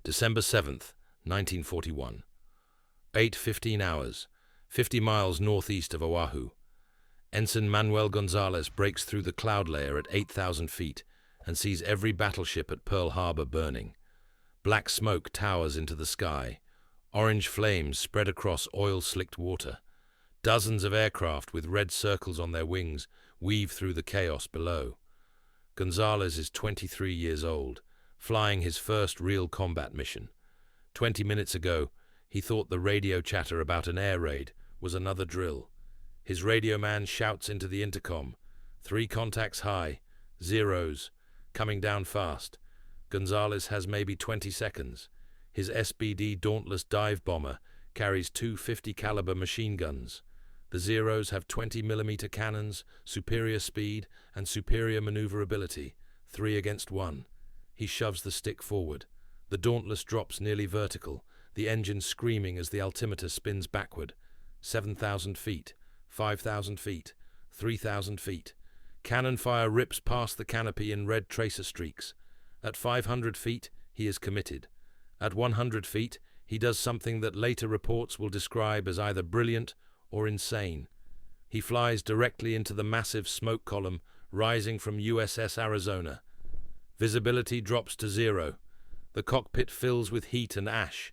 December 7th, 1941. 8:15 hours, 50 miles northeast of Oahu. Ensign Manuel Gonzalez breaks through the cloud layer at 8,000 feet and sees every battleship at Pearl Harbor burning. Black smoke towers into the sky. Orange flames spread across oil-slicked water. Dozens of aircraft with red circles on their wings weave through the chaos below. Gonzalez is 23 years old, flying his first real combat mission. 20 minutes ago, he thought the radio chatter about an air raid was another drill. His radio man shouts into the intercom, 3 contacts high, zeros, coming down fast. Gonzalez has maybe 20 seconds. His SBD Dauntless dive bomber carries 2 50 caliber machine guns. The Zeros have 20mm cannons, superior speed, and superior maneuverability, 3 against 1. He shoves the stick forward. The Dauntless drops nearly vertical, the engine screaming as the altimeter spins backward. 7,000 feet, 5,000 feet, 3,000 feet. Cannon fire rips past the canopy in red tracer streaks. At 500 feet, he is committed. At 100 feet, he does something that later reports will describe as either brilliant or insane. He flies directly into the massive smoke column rising from USS Arizona. Visibility drops to 0. The cockpit fills with heat and ash.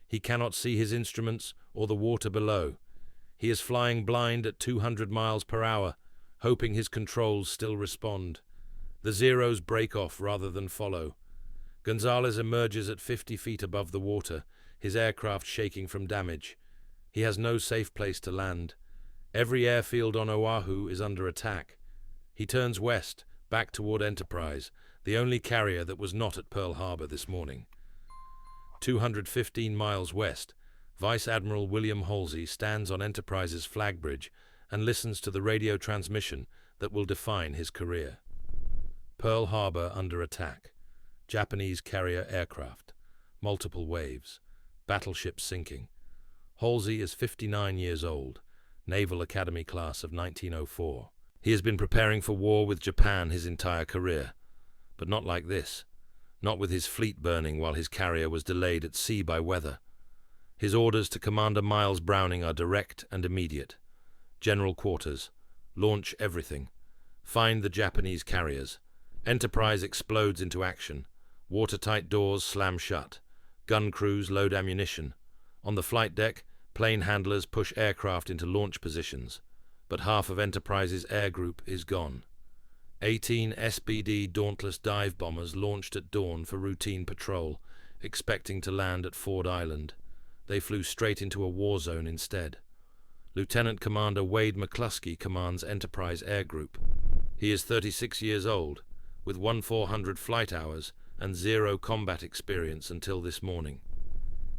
He cannot see his instruments or the water below. He is flying blind at 200 miles per hour, hoping his controls still respond. The Zeros break off rather than follow. Gonzalez emerges at 50 feet above the water, his aircraft shaking from damage. He has no safe place to land. Every airfield on Oahu is under attack. He turns west, back toward Enterprise, the only carrier that was not at Pearl Harbor this morning. 215 miles west, Vice Admiral William Halsey stands on Enterprise's flag bridge and listens to the radio transmission that will define his career. Pearl Harbor under attack. Japanese carrier aircraft. Multiple waves. Battleship sinking. Halsey is 59 years old, Naval Academy class of 1904. He has been preparing for war with Japan his entire career, but not like this. Not with his fleet burning while his carrier was delayed at sea by weather. His orders to Commander Miles Browning are direct and immediate. General quarters. Launch everything. Find the Japanese carriers. Enterprise explodes into action. Watertight doors slam shut. Gun crews load ammunition. On the flight deck, plane handlers push aircraft into launch positions, but half of Enterprise's air group is gone. 18 SBD Dauntless dive bombers launched at dawn for routine patrol, expecting to land at Ford Island. They flew straight into a war zone instead. Lieutenant Commander Wade McCluskey commands Enterprise Air Group. He is 36 years old, with 1,400 flight hours and 0 combat experience until this morning.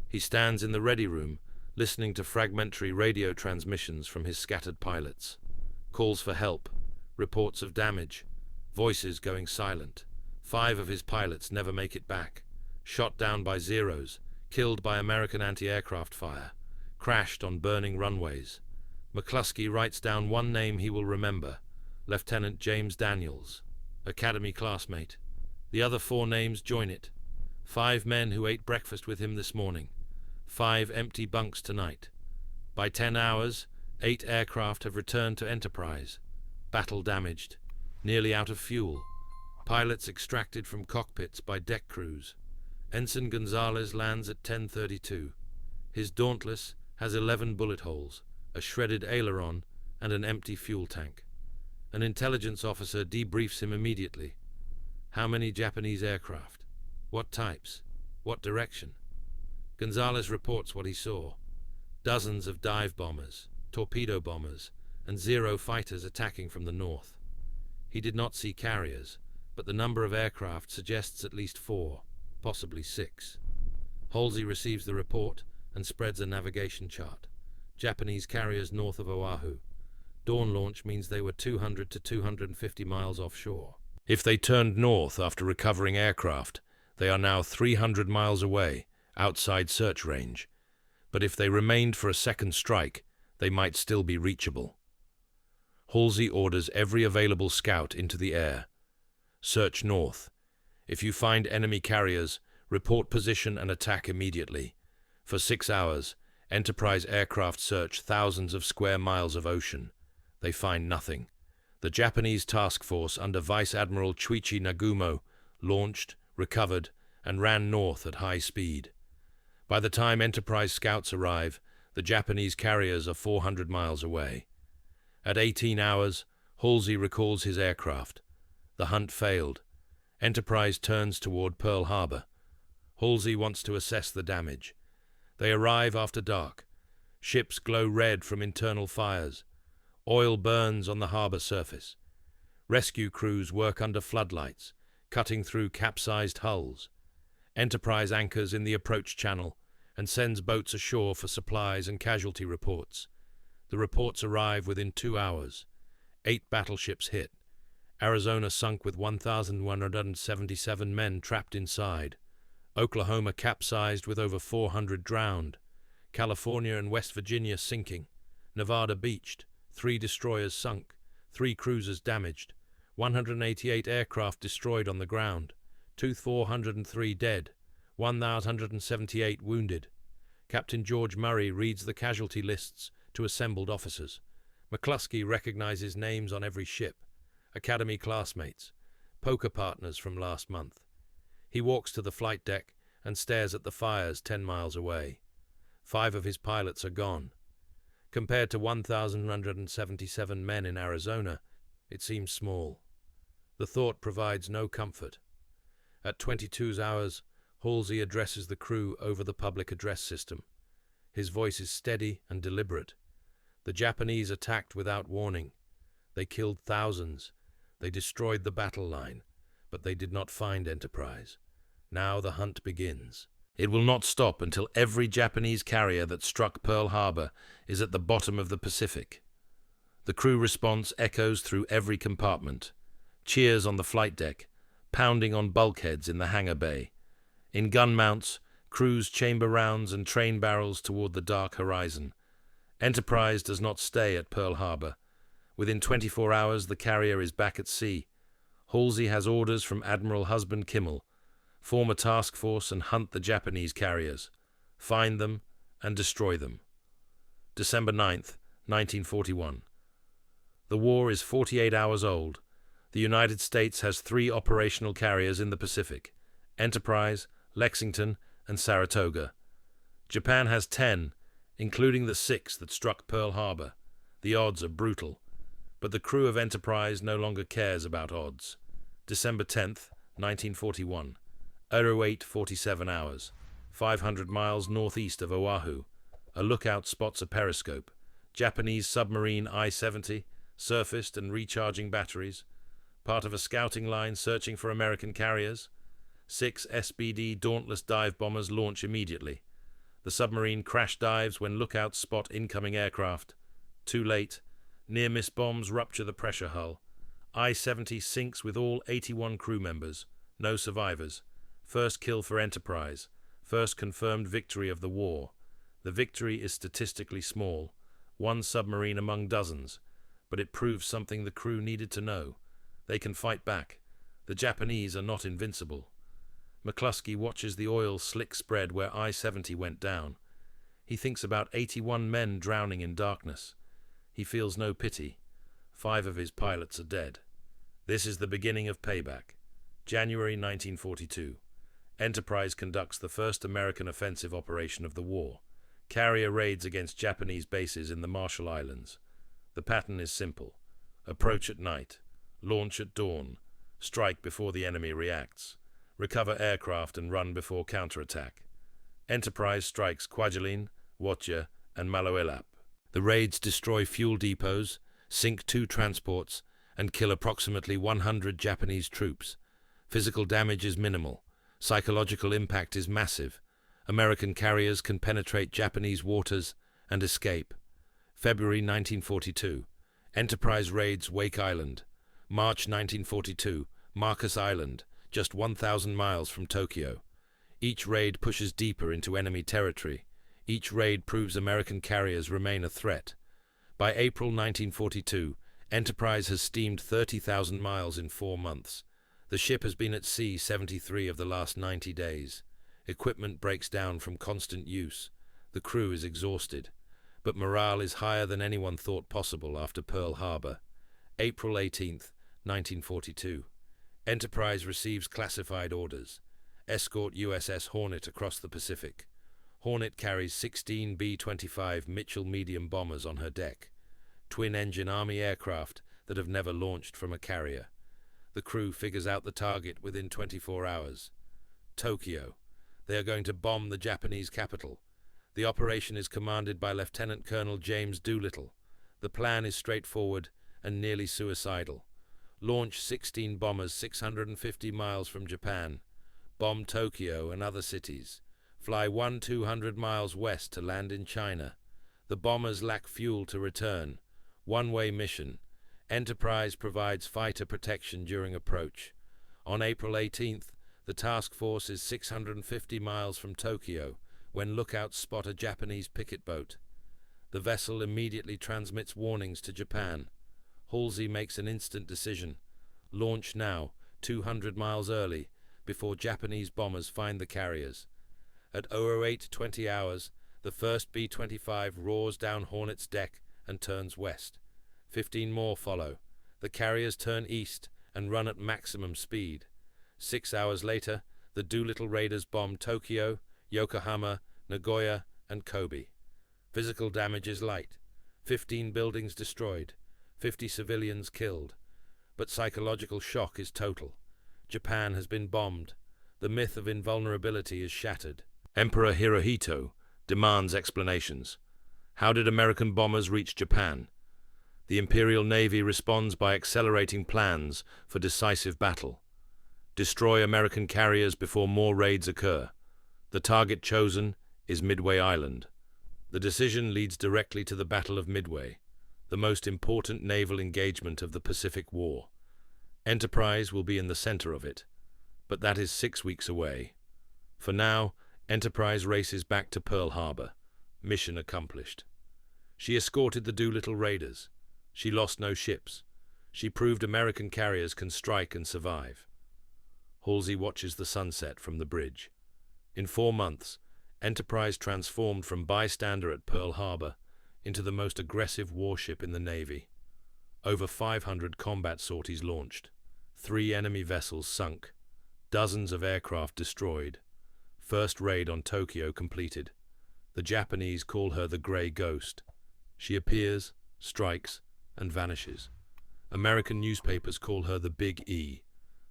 He stands in the ready room, listening to fragmentary radio transmissions from his scattered pilots. Calls for help, reports of damage, voices going silent. 5 of his pilots never make it back. Shot down by Zeros, killed by American anti-aircraft fire, crashed on burning runways. McCluskey writes down one name he will remember, Lieutenant James Daniels, Academy classmate. The other 4 names join it. 5 men who ate breakfast with him this morning. 5 empty bunks tonight. By 10 hours, 8 aircraft have returned to Enterprise. Battle damaged. Nearly out of fuel. Pilots extracted from cockpits by deck crews. Ensign Gonzalez lands at 10:32. His Dauntless has 11 bullet holes, a shredded aileron, and an empty fuel tank. An intelligence officer debriefs him immediately. How many Japanese aircraft? What types? What direction? Gonzalez reports what he saw. Dozens of dive bombers, torpedo bombers, and Zero fighters attacking from the north. He did not see carriers, but the number of aircraft suggests at least 4, possibly 6. Halsey receives the report and spreads a navigation chart. Japanese carriers north of Oahu. Dawn launch means they were 200 to 250 miles offshore. If they turned north after recovering aircraft, they are now 300 miles away, outside search range. But if they remained for a second strike, they might still be reachable. Halsey orders every available scout into the air. Search north. If you find enemy carriers, Report position and attack immediately. For 6 hours, Enterprise aircraft search thousands of square miles of ocean. They find nothing. The Japanese task force under Vice Admiral Chuichi Nagumo launched, recovered, and ran north at high speed. By the time Enterprise scouts arrive, the Japanese carriers are 400 miles away. At 18 hours, Halsey recalls his aircraft. The hunt failed. Enterprise turns toward Pearl Harbor. Halsey wants to assess the damage. They arrive after dark. Ships glow red from internal fires. Oil burns on the harbor surface. Rescue crews work under floodlights, cutting through capsized hulls. Enterprise anchors in the approach channel and sends boats ashore for supplies and casualty reports. The reports arrive within 2 hours. 8 battleships hit. Arizona sunk with 1,177 men trapped inside. Oklahoma capsized with over 400 drowned. California and West Virginia sinking. Nevada beached. 3 destroyers sunk. 3 cruisers damaged. 188 aircraft destroyed on the ground. 403 dead. 1,178 wounded. Captain George Murray reads the casualty lists to assembled officers. McCluskey recognizes names on every ship. Academy classmates. Poker partners from last month. He walks to the flight deck and stares at the fires 10 miles away. 5 of his pilots are gone. Compared to 1,177 men in Arizona, it seems small. The thought provides no comfort. At 22 hours, Halsey addresses the crew over the public address system. His voice is steady and deliberate. The Japanese attacked without warning. They killed thousands. They destroyed the battle line, but they did not find Enterprise. Now the hunt begins. It will not stop until every Japanese carrier that struck Pearl Harbor is at the bottom of the Pacific. The crew response echoes through every compartment. Cheers on the flight deck, pounding on bulkheads in the hangar bay. In gun mounts, crews chamber rounds and train barrels toward the dark horizon. Enterprise does not stay at Pearl Harbor. Within 24 hours, the carrier is back at sea. Halsey has orders from Admiral Husband Kimmel. Form a task force and hunt the Japanese carriers. Find them and destroy them. December 9th, 1941. The war is 48 hours old. The United States has 3 operational carriers in the Pacific: Enterprise, Lexington, and Saratoga. Japan has 10, including the 6 that struck Pearl Harbor. The odds are brutal, but the crew of Enterprise no longer cares about odds. December 10th, 1941. 08:47 hours. 500 miles northeast of Oahu. A lookout spots a periscope. Japanese submarine I-70, surfaced and recharging batteries. Part of a scouting line searching for American carriers. 6 SBD Dauntless dive bombers launch immediately. The submarine crash dives when lookouts spot incoming aircraft. Too late. Near-miss bombs rupture the pressure hull. I-70 sinks with all 81 crew members. No survivors. First kill for Enterprise. First confirmed victory of the war. The victory is statistically small. 1 submarine among dozens. But it proves something the crew needed to know. They can fight back. The Japanese are not invincible. McCluskey watches the oil slick spread where I-70 went down. He thinks about 81 men drowning in darkness. He feels no pity. 5 of his pilots are dead. This is the beginning of payback. January 1942. Enterprise conducts the first American offensive operation of the war. Carrier raids against Japanese bases in the Marshall Islands. The pattern is simple. Approach at night. Launch at dawn. Strike before the enemy reacts. Recover aircraft and run before counterattack. Enterprise strikes Kwajalein, Wotje, and Maloelap. The raids destroy fuel depots, sink 2 transports, and kill approximately 100 Japanese troops. Physical damage is minimal. Psychological impact is massive. American carriers can penetrate Japanese waters and escape. February 1942. Enterprise raids Wake Island. March 1942. Marcus Island, just 1,000 miles from Tokyo. Each raid pushes deeper into enemy territory. Each raid proves American carriers remain a threat. By April 1942, Enterprise has steamed 30,000 miles in 4 months. The ship has been at sea 73 of the last 90 days. Equipment breaks down from constant use. The crew is exhausted, but morale is higher than anyone thought possible after Pearl Harbor. April 18th, 1942. Enterprise receives classified orders. Escort USS Hornet across the Pacific. Hornet carries 16 B-25 Mitchell medium bombers on her deck, twin-engine Army aircraft that have never launched from a carrier. The crew figures out the target within 24 hours. Tokyo. They are going to bomb the Japanese capital. The operation is commanded by Lieutenant Colonel James Doolittle. The plan is straightforward and nearly suicidal. Launch 16 bombers 650 miles from Japan. Bomb Tokyo and other cities. Fly 200 miles west to land in China. The bombers lack fuel to return. One-way mission. Enterprise provides fighter protection during approach. On April 18th, the task force is 650 miles from Tokyo when lookouts spot a Japanese picket boat. The vessel immediately transmits warnings to Japan. Halsey makes an instant decision. Launch now, 200 miles early, before Japanese bombers find the carriers. At 08:20 hours, the first B-25 roars down Hornet's deck and turns west. 15 more follow. The carriers turn east and run at maximum speed. 6 hours later, the Doolittle Raiders bomb Tokyo, Yokohama, Nagoya, and Kobe. Physical damage is light. 15 buildings destroyed. 50 civilians killed. But psychological shock is total. Japan has been bombed. The myth of invulnerability is shattered. Emperor Hirohito demands explanations. How did American bombers reach Japan? The Imperial Navy responds by accelerating plans for decisive battle. Destroy American carriers before more raids occur. The target chosen is Midway Island. The decision leads directly to the Battle of Midway, the most important naval engagement of the Pacific War. Enterprise will be in the center of it, but that is 6 weeks away. For now, Enterprise races back to Pearl Harbor. Mission accomplished. She escorted the Doolittle Raiders. She lost no ships. She proved American carriers can strike and survive. Halsey watches the sunset from the bridge. In 4 months, Enterprise transformed from bystander at Pearl Harbor into the most aggressive warship in the Navy. Over 500 combat sorties launched. 3 enemy vessels sunk. Dozens of aircraft destroyed. First raid on Tokyo completed. The Japanese call her the Grey Ghost. She appears, strikes, and vanishes. American newspapers call her the Big E,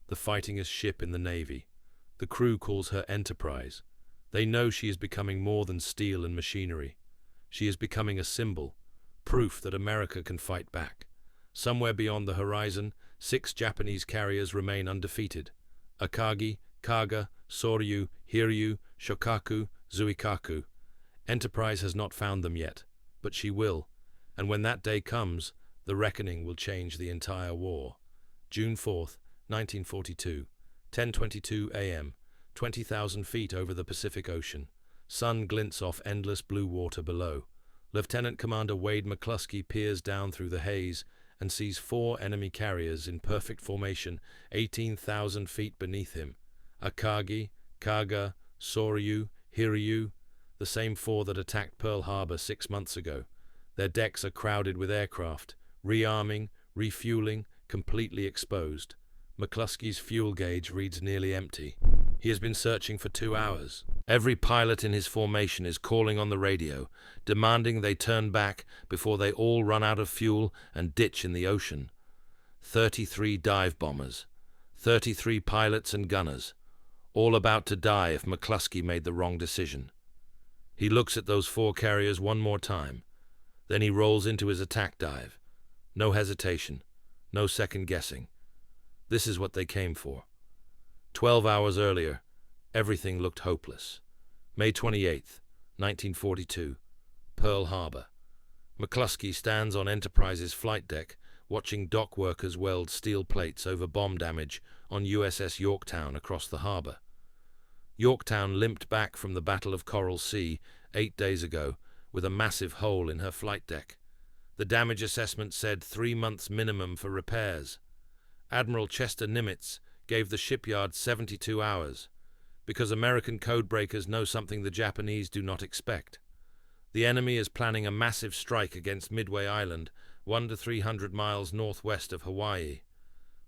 the fightingest ship in the Navy. The crew calls her Enterprise. They know she is becoming more than steel and machinery. She is becoming a symbol, proof that America can fight back. Somewhere beyond the horizon, 6 Japanese carriers remain undefeated. Akagi, Kaga, Soryu, Hiryu, Shokaku, Zuikaku. Enterprise has not found them yet, but she will, and when that day comes, the reckoning will change the entire war. June 4th, 1942, 10:22 a.m., 20,000 feet over the Pacific Ocean. Sun glints off endless blue water below. Lieutenant Commander Wade McCluskey peers down through the haze and sees 4 enemy carriers in perfect formation 18,000 feet beneath him. Akagi, Kaga, Soryu, Hiryu, the same 4 that attacked Pearl Harbor 6 months ago. Their decks are crowded with aircraft, rearming, refueling, completely exposed. McCluskey's fuel gauge reads nearly empty. He has been searching for 2 hours. Every pilot in his formation is calling on the radio, demanding they turn back before they all run out of fuel and ditch in the ocean. 33 dive bombers, 33 pilots and gunners, all about to die if McCluskey made the wrong decision. He looks at those 4 carriers one more time. Then he rolls into his attack dive. No hesitation, no second guessing. This is what they came for. 12 hours earlier, everything looked hopeless. May 28th, 1942, Pearl Harbor. McCluskey stands on Enterprise's flight deck, watching dock workers weld steel plates over bomb damage on USS Yorktown across the harbor. Yorktown limped back from the Battle of Coral Sea 8 days ago with a massive hole in her flight deck. The damage assessment said 3 months minimum for repairs. Admiral Chester Nimitz gave the shipyard 72 hours. because American codebreakers know something the Japanese do not expect. The enemy is planning a massive strike against Midway Island, 100 to 300 miles northwest of Hawaii.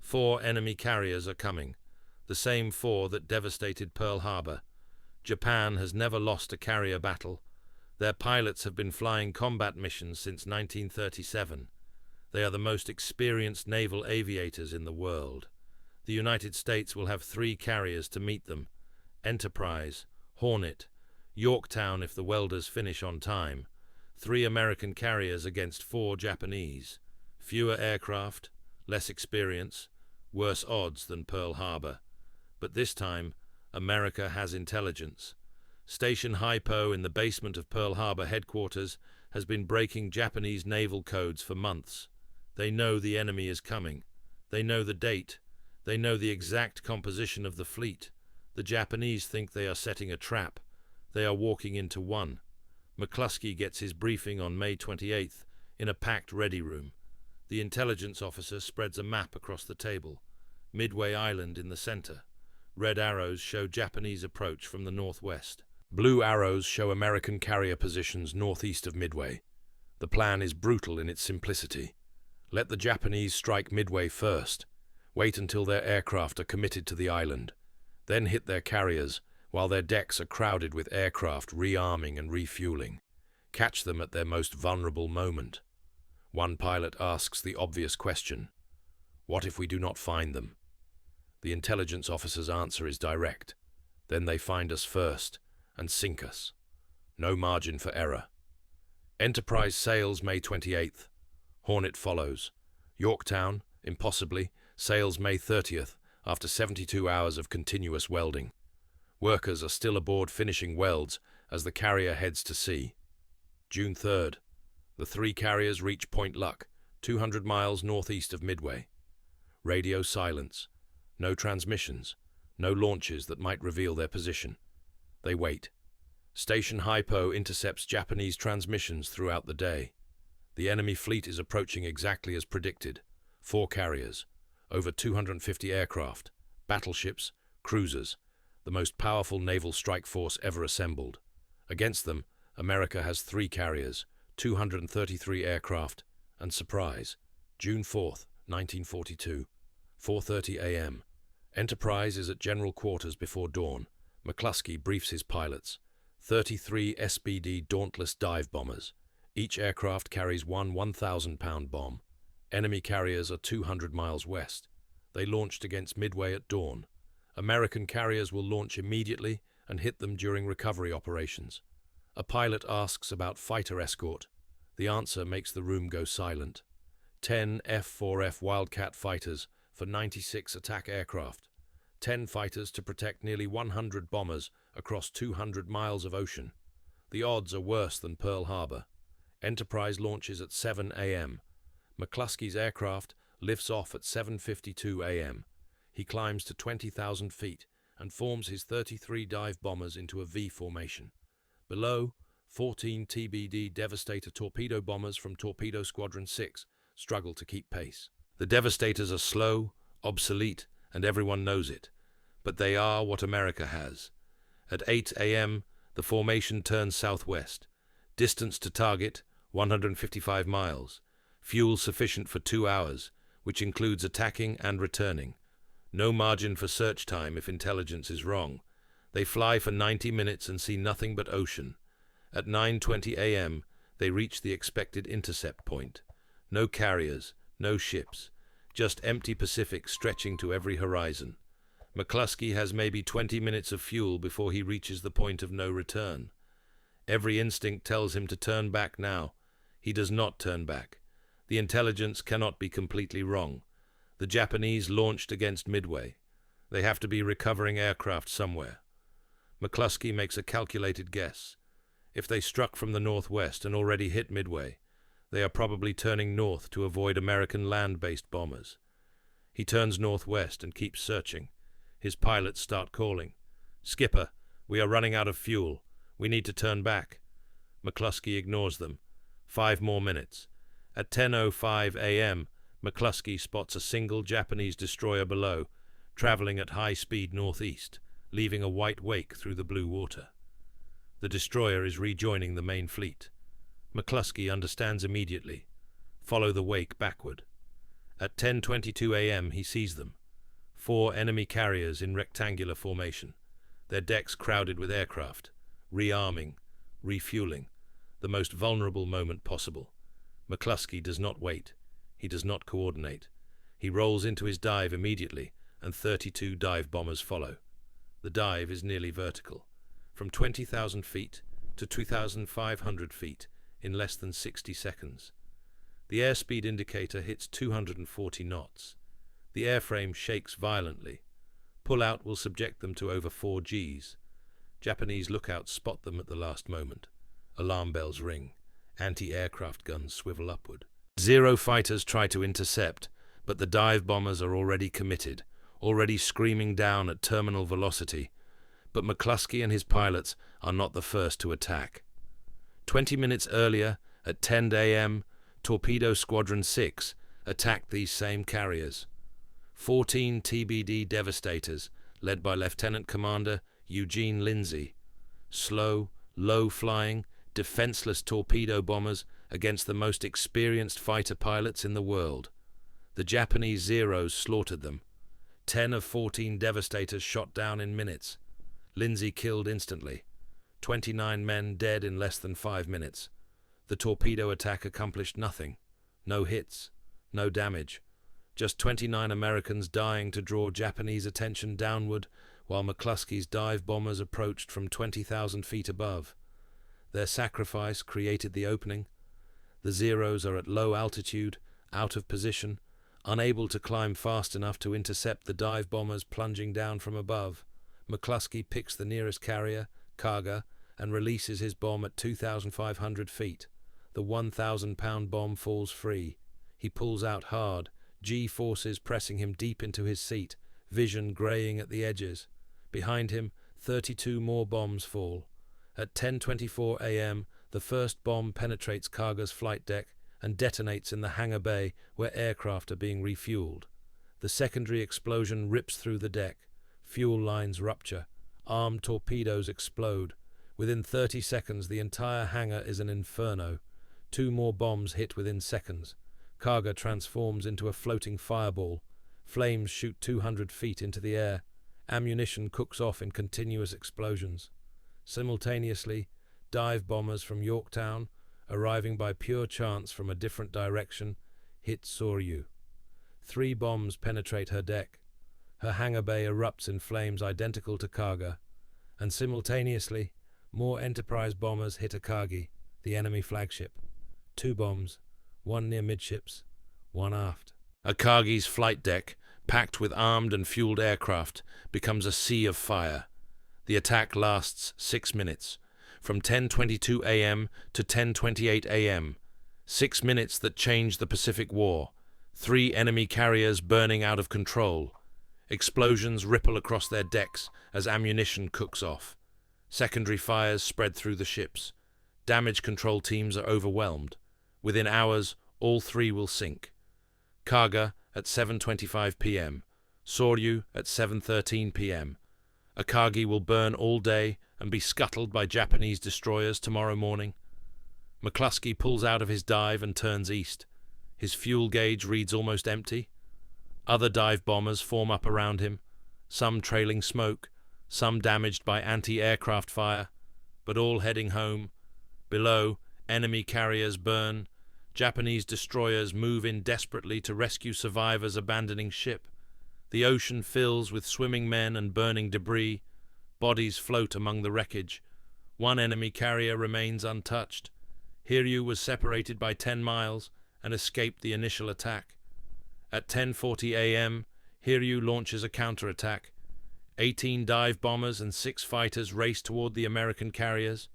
4 enemy carriers are coming, the same 4 that devastated Pearl Harbor. Japan has never lost a carrier battle. Their pilots have been flying combat missions since 1937. They are the most experienced naval aviators in the world. The United States will have 3 carriers to meet them: Enterprise, Hornet, Yorktown if the welders finish on time. 3 American carriers against 4 Japanese. Fewer aircraft, less experience, worse odds than Pearl Harbor. But this time, America has intelligence. Station Hypo in the basement of Pearl Harbor headquarters has been breaking Japanese naval codes for months. They know the enemy is coming. They know the date. They know the exact composition of the fleet. The Japanese think they are setting a trap. They are walking into one. McCluskey gets his briefing on May 28th in a packed ready room. The intelligence officer spreads a map across the table. Midway Island in the center. Red arrows show Japanese approach from the northwest. Blue arrows show American carrier positions northeast of Midway. The plan is brutal in its simplicity. Let the Japanese strike Midway first. Wait until their aircraft are committed to the island. Then hit their carriers, while their decks are crowded with aircraft rearming and refueling. Catch them at their most vulnerable moment. One pilot asks the obvious question: what if we do not find them? The intelligence officer's answer is direct. Then they find us first and sink us. No margin for error. Enterprise sails May 28th. Hornet follows. Yorktown, impossibly, sails May 30th after 72 hours of continuous welding. Workers are still aboard finishing welds as the carrier heads to sea. June 3rd. The 3 carriers reach Point Luck, 200 miles northeast of Midway. Radio silence. No transmissions. No launches that might reveal their position. They wait. Station Hypo intercepts Japanese transmissions throughout the day. The enemy fleet is approaching exactly as predicted. 4 carriers, over 250 aircraft, battleships, cruisers, the most powerful naval strike force ever assembled. Against them, America has 3 carriers, 233 aircraft, and surprise. June 4th, 1942, 4:30 a.m. Enterprise is at general quarters before dawn. McCluskey briefs his pilots. 33 SBD Dauntless dive bombers. Each aircraft carries one 1,000-pound bomb. Enemy carriers are 200 miles west. They launched against Midway at dawn. American carriers will launch immediately and hit them during recovery operations. A pilot asks about fighter escort. The answer makes the room go silent. 10 F-4F Wildcat fighters for 96 attack aircraft. 10 fighters to protect nearly 100 bombers across 200 miles of ocean. The odds are worse than Pearl Harbor. Enterprise launches at 7 a.m. McCluskey's aircraft lifts off at 7:52 a.m. He climbs to 20,000 feet and forms his 33 dive bombers into a V formation. Below, 14 TBD Devastator torpedo bombers from Torpedo Squadron 6 struggle to keep pace. The Devastators are slow, obsolete, and everyone knows it. But they are what America has. At 8 a.m., the formation turns southwest. Distance to target, 155 miles. Fuel sufficient for 2 hours, which includes attacking and returning. No margin for search time if intelligence is wrong. They fly for 90 minutes and see nothing but ocean. At 9:20 a.m., they reach the expected intercept point. No carriers, no ships, just empty Pacific stretching to every horizon. McCluskey has maybe 20 minutes of fuel before he reaches the point of no return. Every instinct tells him to turn back now. He does not turn back. The intelligence cannot be completely wrong. The Japanese launched against Midway. They have to be recovering aircraft somewhere. McCluskey makes a calculated guess. If they struck from the northwest and already hit Midway, they are probably turning north to avoid American land-based bombers. He turns northwest and keeps searching. His pilots start calling. "Skipper, we are running out of fuel. We need to turn back." McCluskey ignores them. 5 more minutes. At 10:05 a.m., McCluskey spots a single Japanese destroyer below, traveling at high speed northeast. leaving a white wake through the blue water. The destroyer is rejoining the main fleet. McCluskey understands immediately. Follow the wake backward. At 10:22 a.m. he sees them. 4 enemy carriers in rectangular formation, their decks crowded with aircraft, rearming, refueling, the most vulnerable moment possible. McCluskey does not wait. He does not coordinate. He rolls into his dive immediately, and 32 dive bombers follow. The dive is nearly vertical, from 20,000 feet to 2,500 feet in less than 60 seconds. The airspeed indicator hits 240 knots. The airframe shakes violently. Pull-out will subject them to over 4 Gs. Japanese lookouts spot them at the last moment. Alarm bells ring. Anti-aircraft guns swivel upward. Zero fighters try to intercept, but the dive bombers are already committed, already screaming down at terminal velocity. But McCluskey and his pilots are not the first to attack. 20 minutes earlier, at 10 a.m., Torpedo Squadron 6 attacked these same carriers. 14 TBD Devastators, led by Lieutenant Commander Eugene Lindsay. Slow, low-flying, defenseless torpedo bombers against the most experienced fighter pilots in the world. The Japanese Zeros slaughtered them. 10 of 14 Devastators shot down in minutes. Lindsay killed instantly. 29 men dead in less than 5 minutes. The torpedo attack accomplished nothing. No hits, no damage. Just 29 Americans dying to draw Japanese attention downward while McCluskey's dive bombers approached from 20,000 feet above. Their sacrifice created the opening. The Zeros are at low altitude, out of position, unable to climb fast enough to intercept the dive bombers plunging down from above. McCluskey picks the nearest carrier, Kaga, and releases his bomb at 2,500 feet. The 1,000-pound bomb falls free. He pulls out hard, G-forces pressing him deep into his seat, vision graying at the edges. Behind him, 32 more bombs fall. At 10:24 a.m., the first bomb penetrates Kaga's flight deck and detonates in the hangar bay where aircraft are being refueled. The secondary explosion rips through the deck. Fuel lines rupture. Armed torpedoes explode. Within 30 seconds, the entire hangar is an inferno. 2 more bombs hit within seconds. Kaga transforms into a floating fireball. Flames shoot 200 feet into the air. Ammunition cooks off in continuous explosions. Simultaneously, dive bombers from Yorktown, arriving by pure chance from a different direction, hit Soryu. 3 bombs penetrate her deck. Her hangar bay erupts in flames identical to Kaga, and simultaneously, more Enterprise bombers hit Akagi, the enemy flagship. 2 bombs, 1 near midships, 1 aft. Akagi's flight deck, packed with armed and fueled aircraft, becomes a sea of fire. The attack lasts 6 minutes, from 10:22 a.m. to 10:28 a.m. 6 minutes that changed the Pacific War. 3 enemy carriers burning out of control. Explosions ripple across their decks as ammunition cooks off. Secondary fires spread through the ships. Damage control teams are overwhelmed. Within hours, all 3 will sink. Kaga at 7:25 p.m. Soryu at 7:13 p.m. Akagi will burn all day and be scuttled by Japanese destroyers tomorrow morning. McCluskey pulls out of his dive and turns east. His fuel gauge reads almost empty. Other dive bombers form up around him, some trailing smoke, some damaged by anti-aircraft fire, but all heading home. Below, enemy carriers burn. Japanese destroyers move in desperately to rescue survivors abandoning ship. The ocean fills with swimming men and burning debris. Bodies float among the wreckage. 1 enemy carrier remains untouched. Hiryu was separated by 10 miles and escaped the initial attack. At 10:40 a.m., Hiryu launches a counterattack. 18 dive bombers and 6 fighters race toward the American carriers.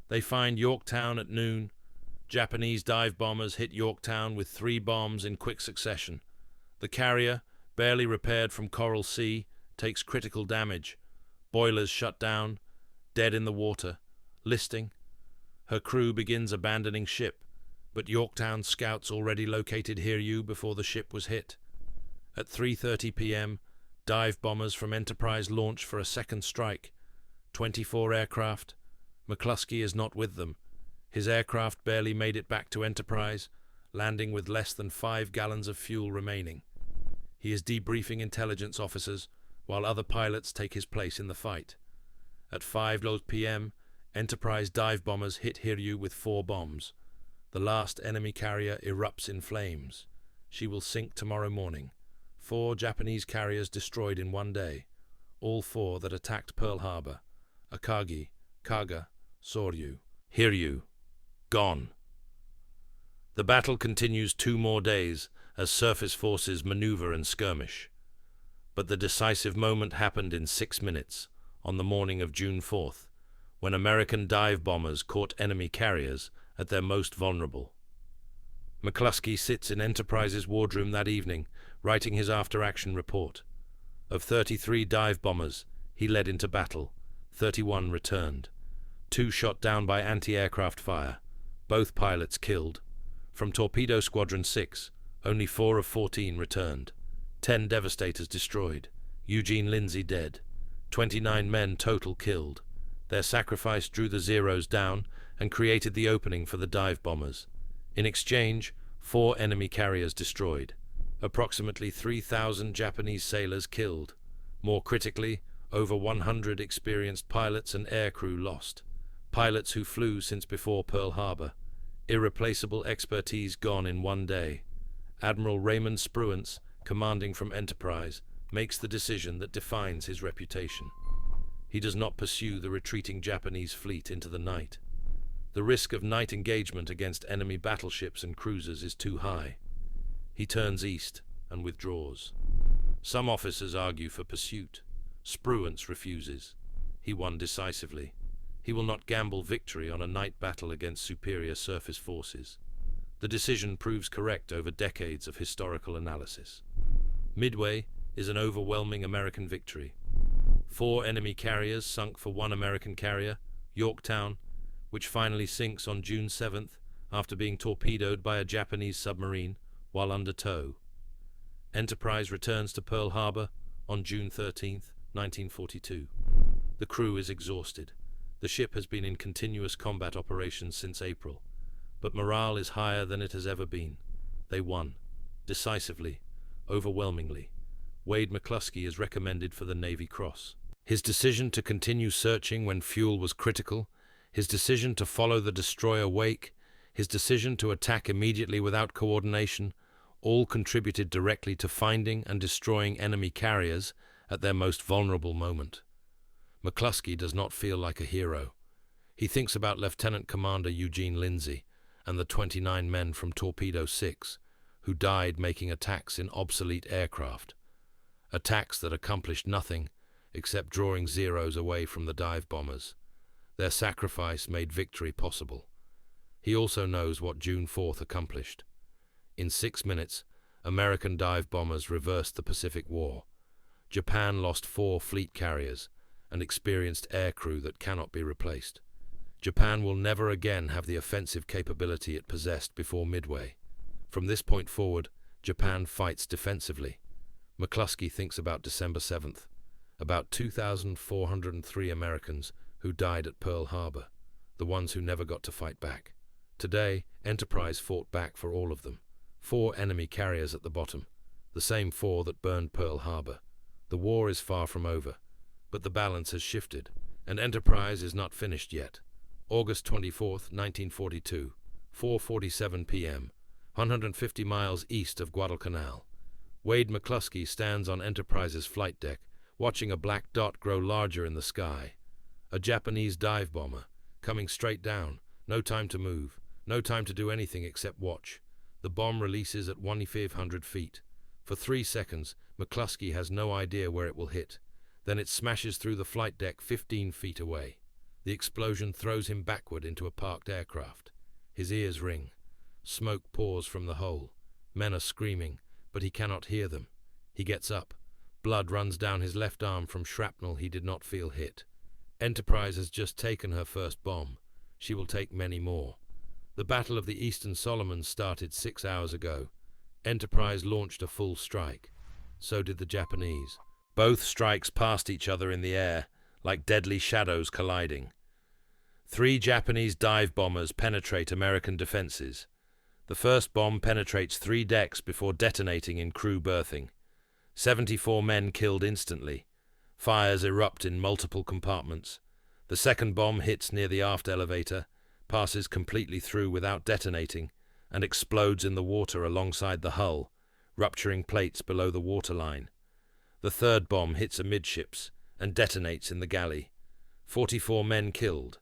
They find Yorktown at noon. Japanese dive bombers hit Yorktown with 3 bombs in quick succession. The carrier, barely repaired from Coral Sea, takes critical damage. Boilers shut down, dead in the water, listing. Her crew begins abandoning ship, but Yorktown scouts already located Hiryu before the ship was hit. At 3:30 p.m., Dive bombers from Enterprise launch for a second strike. 24 aircraft. McCluskey is not with them. His aircraft barely made it back to Enterprise, landing with less than 5 gallons of fuel remaining. He is debriefing intelligence officers, while other pilots take his place in the fight. At 5 p.m., Enterprise dive bombers hit Hiryu with 4 bombs. The last enemy carrier erupts in flames. She will sink tomorrow morning. 4 Japanese carriers destroyed in one day. All 4 that attacked Pearl Harbor. Akagi, Kaga, Soryu, Hiryu. Gone. The battle continues 2 more days as surface forces maneuver and skirmish. But the decisive moment happened in 6 minutes, on the morning of June 4th, when American dive bombers caught enemy carriers at their most vulnerable. McCluskey sits in Enterprise's wardroom that evening, writing his after-action report. Of 33 dive bombers he led into battle, 31 returned. 2 shot down by anti-aircraft fire, both pilots killed. From Torpedo Squadron 6, only 4 of 14 returned. 10 Devastators destroyed. Eugene Lindsay dead. 29 men total killed. Their sacrifice drew the Zeros down and created the opening for the dive bombers. In exchange, 4 enemy carriers destroyed. Approximately 3,000 Japanese sailors killed. More critically, over 100 experienced pilots and aircrew lost. Pilots who flew since before Pearl Harbor. Irreplaceable expertise gone in one day. Admiral Raymond Spruance, commanding from Enterprise, makes the decision that defines his reputation. He does not pursue the retreating Japanese fleet into the night. The risk of night engagement against enemy battleships and cruisers is too high. He turns east and withdraws. Some officers argue for pursuit. Spruance refuses. He won decisively. He will not gamble victory on a night battle against superior surface forces. The decision proves correct over decades of historical analysis. Midway is an overwhelming American victory. 4 enemy carriers sunk for 1 American carrier, Yorktown, which finally sinks on June 7th after being torpedoed by a Japanese submarine while under tow. Enterprise returns to Pearl Harbor on June 13th, 1942. The crew is exhausted. The ship has been in continuous combat operations since April, but morale is higher than it has ever been. They won. Decisively. Overwhelmingly. Wade McCluskey is recommended for the Navy Cross. His decision to continue searching when fuel was critical, his decision to follow the destroyer Wake, his decision to attack immediately without coordination, all contributed directly to finding and destroying enemy carriers at their most vulnerable moment. McCluskey does not feel like a hero. He thinks about Lieutenant Commander Eugene Lindsay and the 29 men from Torpedo 6 who died making attacks in obsolete aircraft. Attacks that accomplished nothing except drawing Zeros away from the dive bombers. Their sacrifice made victory possible. He also knows what June 4th accomplished. In 6 minutes, American dive bombers reversed the Pacific War. Japan lost 4 fleet carriers, an experienced aircrew that cannot be replaced. Japan will never again have the offensive capability it possessed before Midway. From this point forward, Japan fights defensively. McCluskey thinks about December 7th, about 2,403 Americans who died at Pearl Harbor, the ones who never got to fight back. Today, Enterprise fought back for all of them. 4 enemy carriers at the bottom, the same 4 that burned Pearl Harbor. The war is far from over, but the balance has shifted, and Enterprise is not finished yet. August 24th, 1942, 4:47 p.m., 150 miles east of Guadalcanal. Wade McCluskey stands on Enterprise's flight deck, watching a black dot grow larger in the sky. A Japanese dive bomber, coming straight down, no time to move, no time to do anything except watch. The bomb releases at 1,500 feet. For 3 seconds, McCluskey has no idea where it will hit. Then it smashes through the flight deck 15 feet away. The explosion throws him backward into a parked aircraft. His ears ring. Smoke pours from the hole. Men are screaming, but he cannot hear them. He gets up. Blood runs down his left arm from shrapnel he did not feel hit. Enterprise has just taken her first bomb. She will take many more. The Battle of the Eastern Solomons started 6 hours ago. Enterprise launched a full strike. So did the Japanese. Both strikes past each other in the air, like deadly shadows colliding. 3 Japanese dive bombers penetrate American defenses. The first bomb penetrates 3 decks before detonating in crew berthing. 74 men killed instantly. Fires erupt in multiple compartments. The second bomb hits near the aft elevator, passes completely through without detonating, and explodes in the water alongside the hull, rupturing plates below the waterline. The third bomb hits amidships and detonates in the galley. 44 men killed.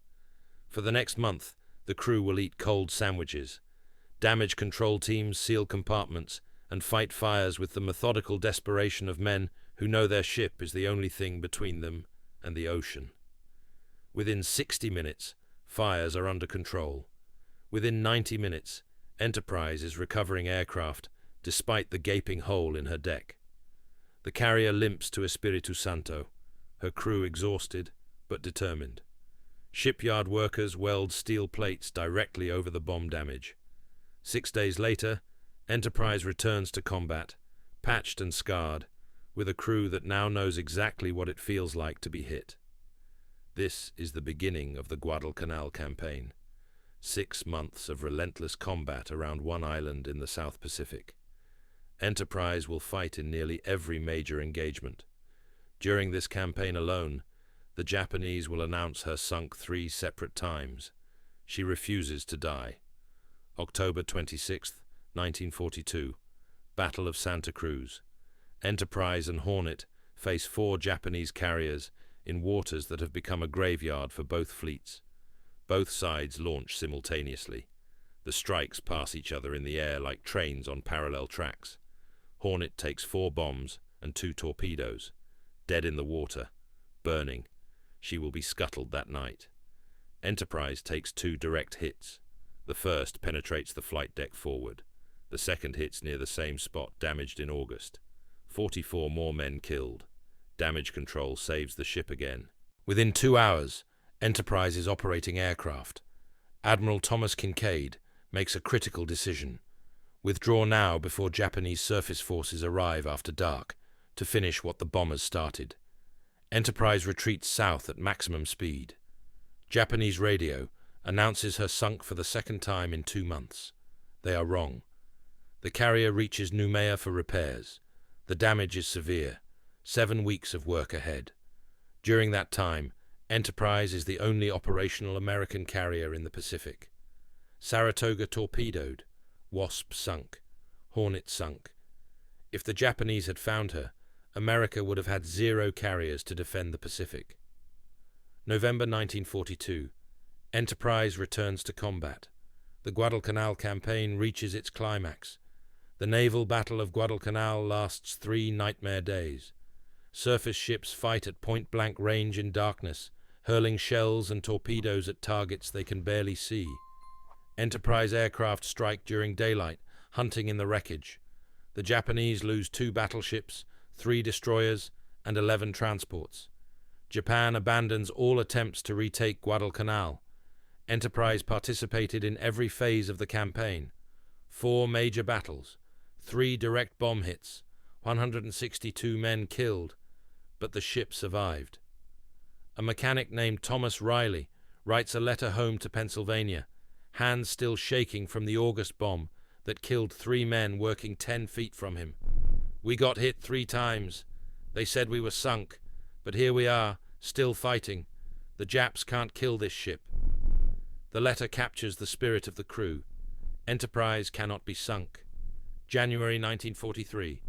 For the next month, the crew will eat cold sandwiches. Damage control teams seal compartments and fight fires with the methodical desperation of men who know their ship is the only thing between them and the ocean. Within 60 minutes, fires are under control. Within 90 minutes, Enterprise is recovering aircraft despite the gaping hole in her deck. The carrier limps to Espiritu Santo, her crew exhausted but determined. Shipyard workers weld steel plates directly over the bomb damage. 6 days later, Enterprise returns to combat, patched and scarred, with a crew that now knows exactly what it feels like to be hit. This is the beginning of the Guadalcanal campaign. 6 months of relentless combat around one island in the South Pacific. Enterprise will fight in nearly every major engagement. During this campaign alone, the Japanese will announce her sunk 3 separate times. She refuses to die. October 26, 1942, Battle of Santa Cruz. Enterprise and Hornet face 4 Japanese carriers in waters that have become a graveyard for both fleets. Both sides launch simultaneously. The strikes pass each other in the air like trains on parallel tracks. Hornet takes 4 bombs and 2 torpedoes. Dead in the water, burning. She will be scuttled that night. Enterprise takes 2 direct hits. The first penetrates the flight deck forward. The second hits near the same spot damaged in August. 44 more men killed. Damage control saves the ship again. Within 2 hours, Enterprise is operating aircraft. Admiral Thomas Kinkaid makes a critical decision. Withdraw now before Japanese surface forces arrive after dark to finish what the bombers started. Enterprise retreats south at maximum speed. Japanese radio announces her sunk for the second time in 2 months. They are wrong. The carrier reaches Noumea for repairs. The damage is severe. 7 weeks of work ahead. During that time, Enterprise is the only operational American carrier in the Pacific. Saratoga torpedoed. Wasp sunk. Hornet sunk. If the Japanese had found her, America would have had 0 carriers to defend the Pacific. November 1942. Enterprise returns to combat. The Guadalcanal campaign reaches its climax. The naval battle of Guadalcanal lasts 3 nightmare days. Surface ships fight at point-blank range in darkness, hurling shells and torpedoes at targets they can barely see. Enterprise aircraft strike during daylight, hunting in the wreckage. The Japanese lose 2 battleships, 3 destroyers, and 11 transports. Japan abandons all attempts to retake Guadalcanal. Enterprise participated in every phase of the campaign. 4 major battles, 3 direct bomb hits, 162 men killed, but the ship survived. A mechanic named Thomas Riley writes a letter home to Pennsylvania, hands still shaking from the August bomb that killed 3 men working 10 feet from him. "We got hit 3 times. They said we were sunk, but here we are, still fighting. The Japs can't kill this ship." The letter captures the spirit of the crew. Enterprise cannot be sunk. January 1943.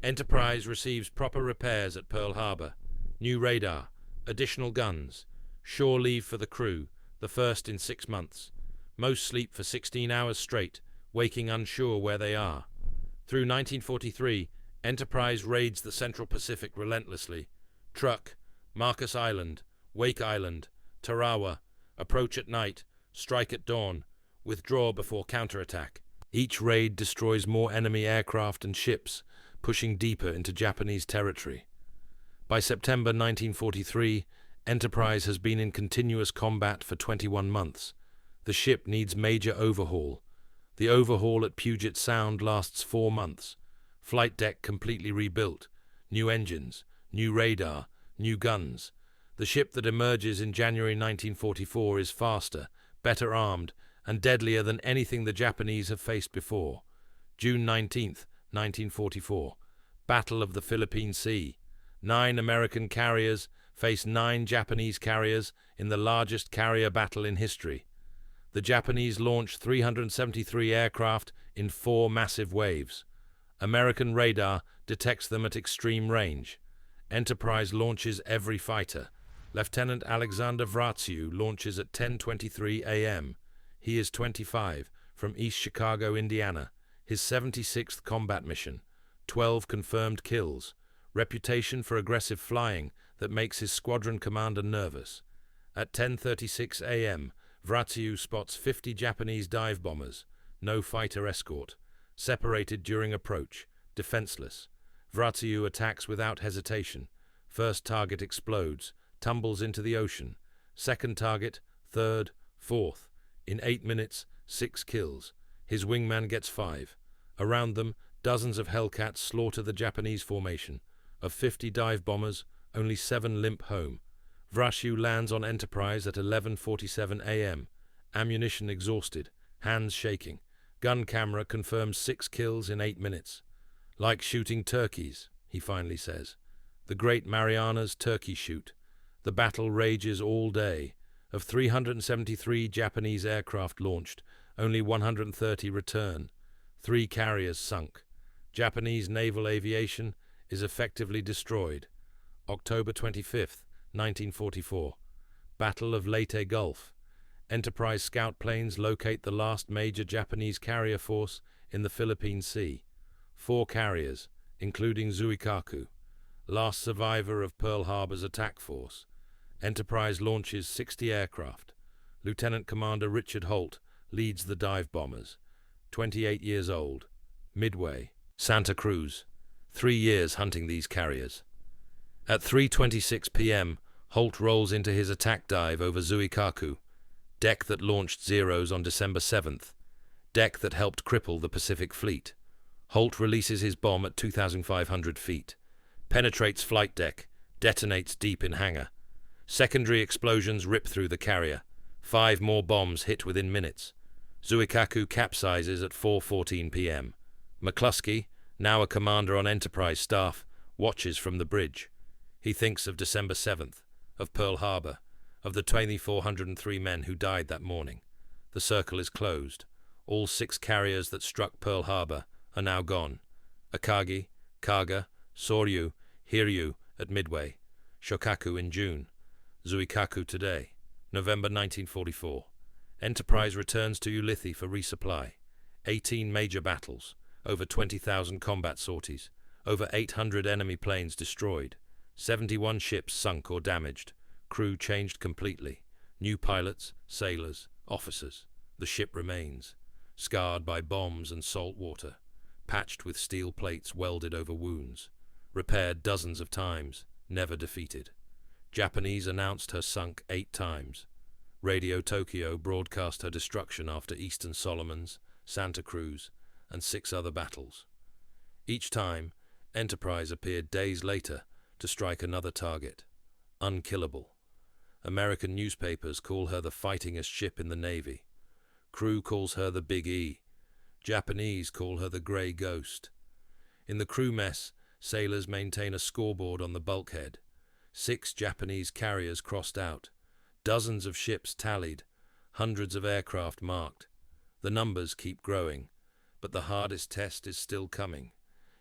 Enterprise receives proper repairs at Pearl Harbor. New radar, additional guns, shore leave for the crew, the first in 6 months. Most sleep for 16 hours straight, waking unsure where they are. Through 1943, Enterprise raids the Central Pacific relentlessly. Truk, Marcus Island, Wake Island, Tarawa, approach at night, strike at dawn, withdraw before counterattack. Each raid destroys more enemy aircraft and ships, pushing deeper into Japanese territory. By September 1943, Enterprise has been in continuous combat for 21 months. The ship needs major overhaul. The overhaul at Puget Sound lasts 4 months. Flight deck completely rebuilt. New engines, new radar, new guns. The ship that emerges in January 1944 is faster, better armed, and deadlier than anything the Japanese have faced before. June 19th, 1944. Battle of the Philippine Sea. 9 American carriers face 9 Japanese carriers in the largest carrier battle in history. The Japanese launched 373 aircraft in 4 massive waves. American radar detects them at extreme range. Enterprise launches every fighter. Lieutenant Alexander Vratsiu launches at 10:23 a.m. He is 25, from East Chicago, Indiana. His 76th combat mission. 12 confirmed kills. Reputation for aggressive flying that makes his squadron commander nervous. At 10:36 a.m., Vratsiu spots 50 Japanese dive bombers. No fighter escort. Separated during approach. Defenseless. Vratsiu attacks without hesitation. First target explodes, tumbles into the ocean. Second target, third, fourth. In 8 minutes, 6 kills. His wingman gets 5. Around them, dozens of Hellcats slaughter the Japanese formation. Of 50 dive bombers, only 7 limp home. Vratsiu lands on Enterprise at 11:47 a.m. Ammunition exhausted, hands shaking. Gun camera confirms 6 kills in 8 minutes. Like shooting turkeys, he finally says. The Great Marianas Turkey Shoot. The battle rages all day. Of 373 Japanese aircraft launched, only 130 return. 3 carriers sunk. Japanese naval aviation is effectively destroyed. October 25th, 1944. Battle of Leyte Gulf. Enterprise scout planes locate the last major Japanese carrier force in the Philippine Sea. 4 carriers, including Zuikaku, last survivor of Pearl Harbor's attack force. Enterprise launches 60 aircraft. Lieutenant Commander Richard Holt leads the dive bombers. 28 years old. Midway, Santa Cruz. 3 years hunting these carriers. At 3:26 p.m., Holt rolls into his attack dive over Zuikaku, deck that launched Zeros on December 7th, deck that helped cripple the Pacific Fleet. Holt releases his bomb at 2,500 feet, penetrates flight deck, detonates deep in hangar. Secondary explosions rip through the carrier. 5 more bombs hit within minutes. Zuikaku capsizes at 4:14 p.m. McCluskey, now a commander on Enterprise staff, watches from the bridge. He thinks of December 7th, of Pearl Harbor, of the 2,403 men who died that morning. The circle is closed. All 6 carriers that struck Pearl Harbor are now gone. Akagi, Kaga, Soryu, Hiryu at Midway. Shokaku in June. Zuikaku today. November 1944. Enterprise returns to Ulithi for resupply. 18 major battles. Over 20,000 combat sorties. Over 800 enemy planes destroyed. 71 ships sunk or damaged. Crew changed completely. New pilots, sailors, officers. The ship remains. Scarred by bombs and salt water. Patched with steel plates welded over wounds. Repaired dozens of times. Never defeated. Japanese announced her sunk 8 times. Radio Tokyo broadcast her destruction after Eastern Solomons, Santa Cruz, and 6 other battles. Each time, Enterprise appeared days later to strike another target. Unkillable. American newspapers call her the fightingest ship in the Navy. Crew calls her the Big E. Japanese call her the Grey Ghost. In the crew mess, sailors maintain a scoreboard on the bulkhead. 6 Japanese carriers crossed out. Dozens of ships tallied. Hundreds of aircraft marked. The numbers keep growing, but the hardest test is still coming.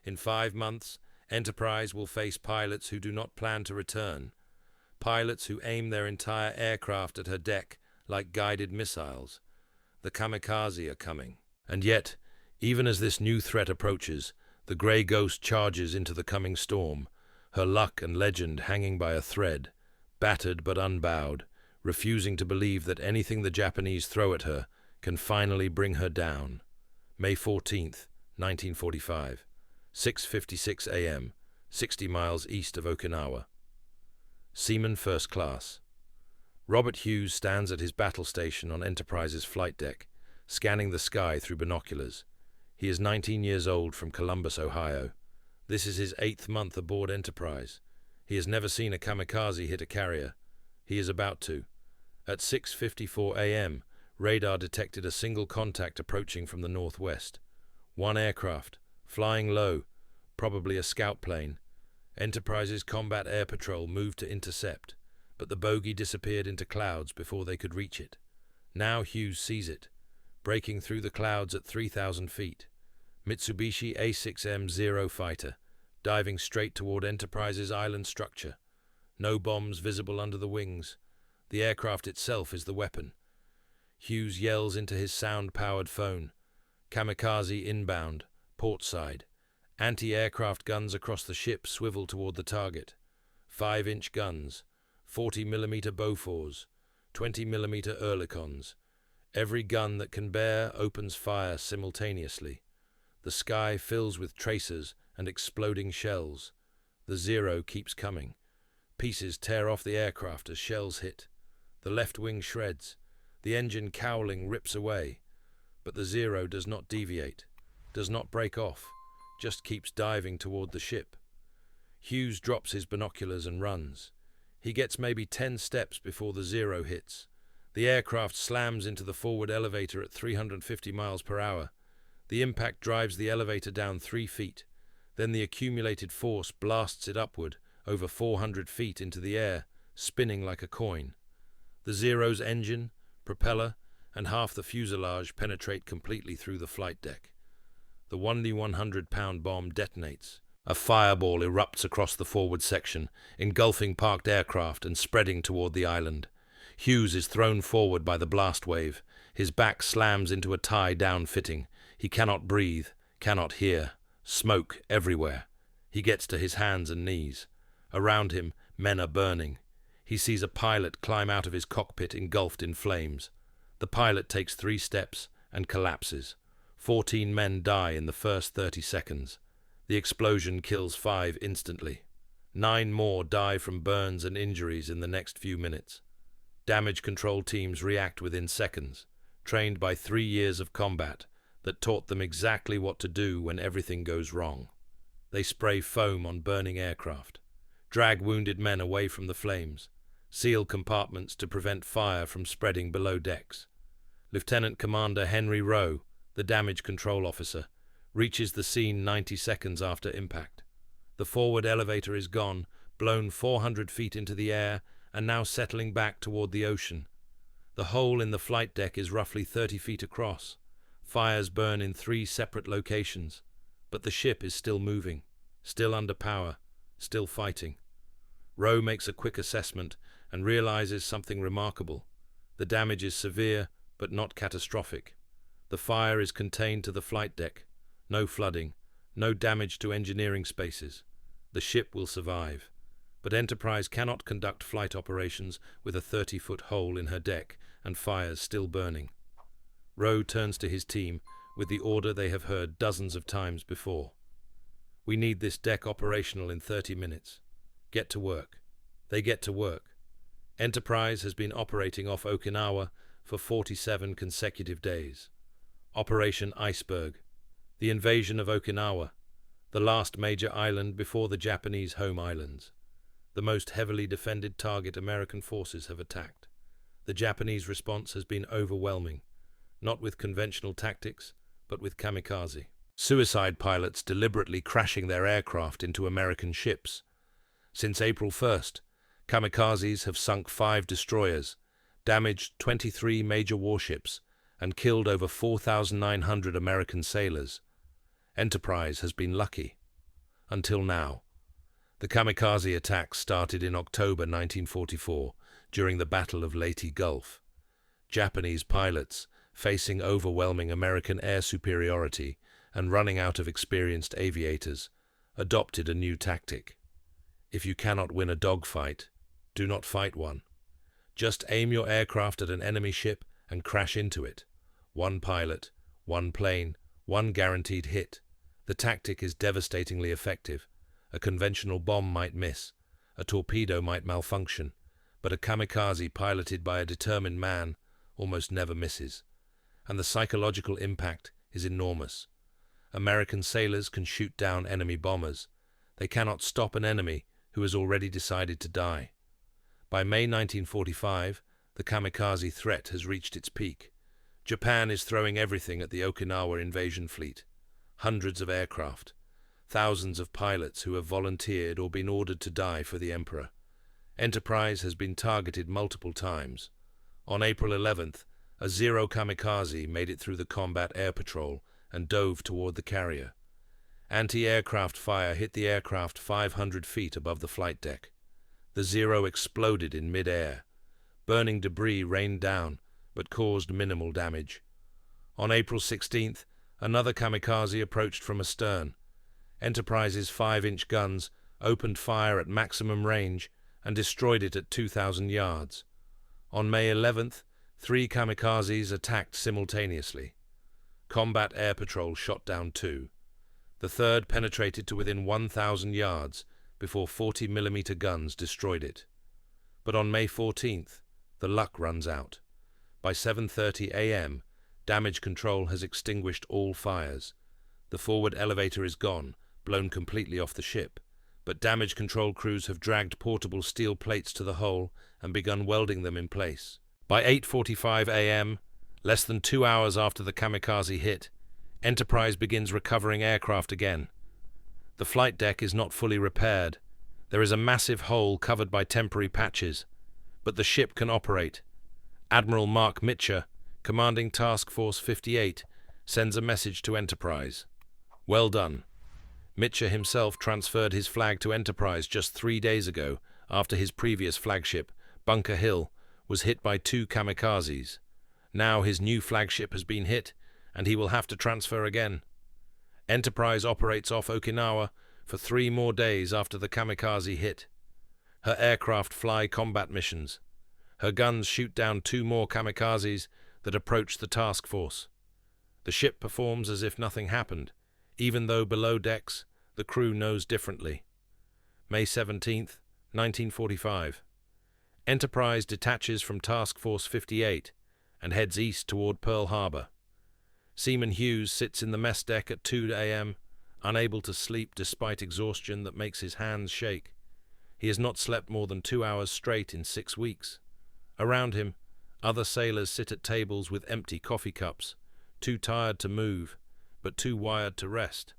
In 5 months, Enterprise will face pilots who do not plan to return. Pilots who aim their entire aircraft at her deck like guided missiles. The Kamikaze are coming. And yet, even as this new threat approaches, the Grey Ghost charges into the coming storm, her luck and legend hanging by a thread, battered but unbowed, refusing to believe that anything the Japanese throw at her can finally bring her down. May 14th, 1945, 6:56 a.m., 60 miles east of Okinawa. Seaman First Class. Robert Hughes stands at his battle station on Enterprise's flight deck, scanning the sky through binoculars. He is 19 years old, from Columbus, Ohio. This is his 8th month aboard Enterprise. He has never seen a kamikaze hit a carrier. He is about to. At 6:54 a.m., radar detected a single contact approaching from the northwest. One aircraft, flying low, probably a scout plane. Enterprise's Combat Air Patrol moved to intercept, but the bogey disappeared into clouds before they could reach it. Now Hughes sees it, breaking through the clouds at 3,000 feet. Mitsubishi A6M-0 fighter, diving straight toward Enterprise's island structure. No bombs visible under the wings. The aircraft itself is the weapon. Hughes yells into his sound-powered phone. Kamikaze inbound, port side. Anti-aircraft guns across the ship swivel toward the target. 5-inch guns, 40mm Bofors, 20mm Oerlikons. Every gun that can bear opens fire simultaneously. The sky fills with tracers and exploding shells. The Zero keeps coming. Pieces tear off the aircraft as shells hit. The left wing shreds. The engine cowling rips away. But the Zero does not deviate, does not break off, just keeps diving toward the ship. Hughes drops his binoculars and runs. He gets maybe 10 steps before the Zero hits. The aircraft slams into the forward elevator at 350 miles per hour. The impact drives the elevator down 3 feet. Then the accumulated force blasts it upward over 400 feet into the air, spinning like a coin. The Zero's engine, propeller, and half the fuselage penetrate completely through the flight deck. The 100-pound bomb detonates. A fireball erupts across the forward section, engulfing parked aircraft and spreading toward the island. Hughes is thrown forward by the blast wave. His back slams into a tie-down fitting. He cannot breathe, cannot hear. Smoke everywhere. He gets to his hands and knees. Around him, men are burning. He sees a pilot climb out of his cockpit engulfed in flames. The pilot takes 3 steps and collapses. 14 men die in the first 30 seconds. The explosion kills 5 instantly. 9 more die from burns and injuries in the next few minutes. Damage control teams react within seconds, trained by 3 years of combat that taught them exactly what to do when everything goes wrong. They spray foam on burning aircraft, drag wounded men away from the flames, seal compartments to prevent fire from spreading below decks. Lieutenant Commander Henry Rowe, the damage control officer, reaches the scene 90 seconds after impact. The forward elevator is gone, blown 400 feet into the air, and now settling back toward the ocean. The hole in the flight deck is roughly 30 feet across. Fires burn in 3 separate locations, but the ship is still moving, still under power, still fighting. Rowe makes a quick assessment and realizes something remarkable. The damage is severe, but not catastrophic. The fire is contained to the flight deck. No flooding, no damage to engineering spaces. The ship will survive. But Enterprise cannot conduct flight operations with a 30-foot hole in her deck and fires still burning. Rowe turns to his team with the order they have heard dozens of times before. We need this deck operational in 30 minutes. Get to work. They get to work. Enterprise has been operating off Okinawa for 47 consecutive days. Operation Iceberg. The invasion of Okinawa, the last major island before the Japanese home islands. The most heavily defended target American forces have attacked. The Japanese response has been overwhelming, not with conventional tactics, but with kamikaze. Suicide pilots deliberately crashing their aircraft into American ships. Since April 1st, kamikazes have sunk 5 destroyers, damaged 23 major warships, and killed over 4,900 American sailors. Enterprise has been lucky. Until now. The kamikaze attacks started in October 1944 during the Battle of Leyte Gulf. Japanese pilots, facing overwhelming American air superiority and running out of experienced aviators, adopted a new tactic. If you cannot win a dogfight, do not fight one. Just aim your aircraft at an enemy ship and crash into it. 1 pilot, 1 plane, 1 guaranteed hit. The tactic is devastatingly effective. A conventional bomb might miss, a torpedo might malfunction, but a kamikaze piloted by a determined man almost never misses. And the psychological impact is enormous. American sailors can shoot down enemy bombers. They cannot stop an enemy who has already decided to die. By May 1945, the kamikaze threat has reached its peak. Japan is throwing everything at the Okinawa invasion fleet. Hundreds of aircraft, thousands of pilots who have volunteered or been ordered to die for the Emperor. Enterprise has been targeted multiple times. On April 11th, a Zero kamikaze made it through the combat air patrol and dove toward the carrier. Anti-aircraft fire hit the aircraft 500 feet above the flight deck. The Zero exploded in mid-air. Burning debris rained down, but caused minimal damage. On April 16th, another kamikaze approached from astern. Enterprise's 5-inch guns opened fire at maximum range and destroyed it at 2,000 yards. On May 11th, 3 kamikazes attacked simultaneously. Combat Air Patrol shot down 2. The third penetrated to within 1,000 yards before 40mm guns destroyed it. But on May 14th, the luck runs out. By 7:30 a.m., damage control has extinguished all fires. The forward elevator is gone, blown completely off the ship, but damage control crews have dragged portable steel plates to the hull and begun welding them in place. By 8:45 a.m., less than 2 hours after the kamikaze hit, Enterprise begins recovering aircraft again. The flight deck is not fully repaired. There is a massive hole covered by temporary patches, but the ship can operate. Admiral Mark Mitcher, commanding Task Force 58, sends a message to Enterprise. Well done. Mitcher himself transferred his flag to Enterprise just 3 days ago after his previous flagship, Bunker Hill, was hit by 2 kamikazes. Now his new flagship has been hit, and he will have to transfer again. Enterprise operates off Okinawa for 3 more days after the kamikaze hit. Her aircraft fly combat missions. Her guns shoot down 2 more kamikazes that approach the task force. The ship performs as if nothing happened, even though below decks the crew knows differently. May 17th, 1945. Enterprise detaches from Task Force 58 and heads east toward Pearl Harbor. Seaman Hughes sits in the mess deck at 2 a.m., unable to sleep despite exhaustion that makes his hands shake. He has not slept more than 2 hours straight in 6 weeks. Around him, other sailors sit at tables with empty coffee cups, too tired to move, but too wired to rest.